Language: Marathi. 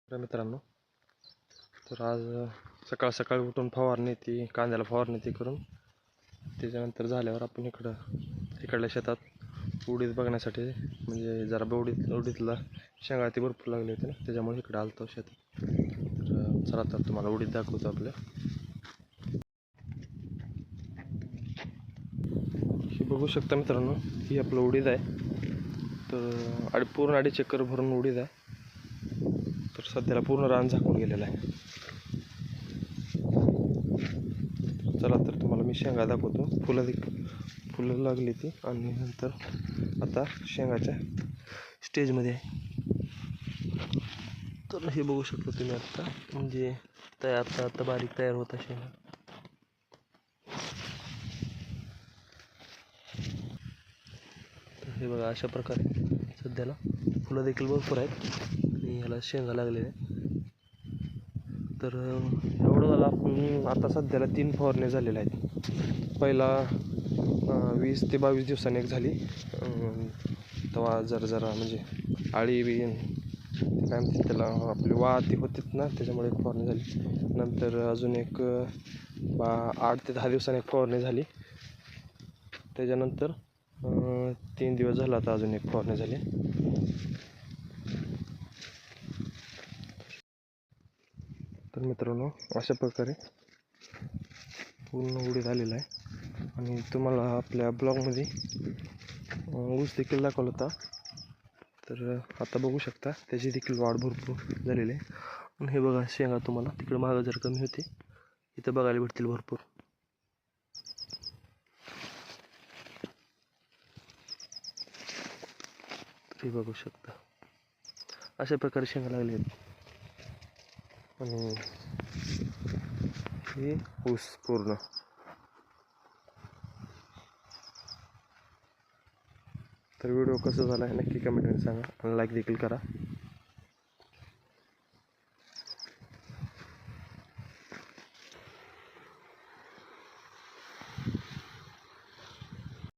तर मित्रांनो, तर आज सकाळ सकाळी उठून फवारणी ती कांद्याला फवारणी ती करून त्याच्यानंतर झाल्यावर आपण इकडल्या शेतात उडीद बघण्यासाठी, म्हणजे जरा उडीदला शेंगा ती भरपूर लागली होती ना, त्याच्यामुळे इकडे आलतो शेतात. तर चला तर तुम्हाला उडीद दाखवतो आपल्या. हे बघू शकता मित्रांनो, ही आपलं उडीद आहे. तर पूर्ण 2.5 एकर भरून उडीद आहे. तर सध्याला पूर्ण रान झाकून गेलेलं आहे. चला तर तुम्हाला मी शेंगा दाखवतो. फुलं लागली ती, आणि नंतर आता शेंगाच्या स्टेजमध्ये आहे. तर हे बघू शकता तुम्ही आत्ता, म्हणजे आता बारीक तयार होता शेंगा. तर हे बघा, अशा प्रकारे सध्याला फुलं देखील भरपूर आहेत आणि ह्याला शेंगा लागलेल्या आहेत. तर एवढं झालं, आपण आता सध्याला 3 फवारण्या झालेल्या आहेत. पहिला 20 ते 22 दिवसांनी एक झाली, तेव्हा जरा म्हणजे आळी बी काय म्हणतात त्याला, आपली वाती होतीच ना, त्याच्यामुळे एक फवारणी झाली. नंतर अजून एक 8 ते 10 दिवसांनी एक फवारणी झाली. त्याच्यानंतर 3 दिवस झाला आता अजून एक फवारणी झाली. तर मित्रांनो, अशा प्रकारे पूर्ण उडीद आलेला आहे. आणि तुम्हाला आपल्या ब्लॉगमध्ये ऊस देखील दाखवला होता. तर आता बघू शकता, त्याची देखील वाढ भरपूर झालेली आहे. आणि हे बघा, शेंगा तुम्हाला तिकडे मागं जर कमी होते, इथं बघायला भेटतील भरपूर. हे बघू शकता, अशा प्रकारे शेंगा लागले आहेत. आणि हे ऊस पूर्ण. तर व्हिडिओ कसा झाला आहे नक्की कमेंटमध्ये सांगा, आणि लाईक देखील करा.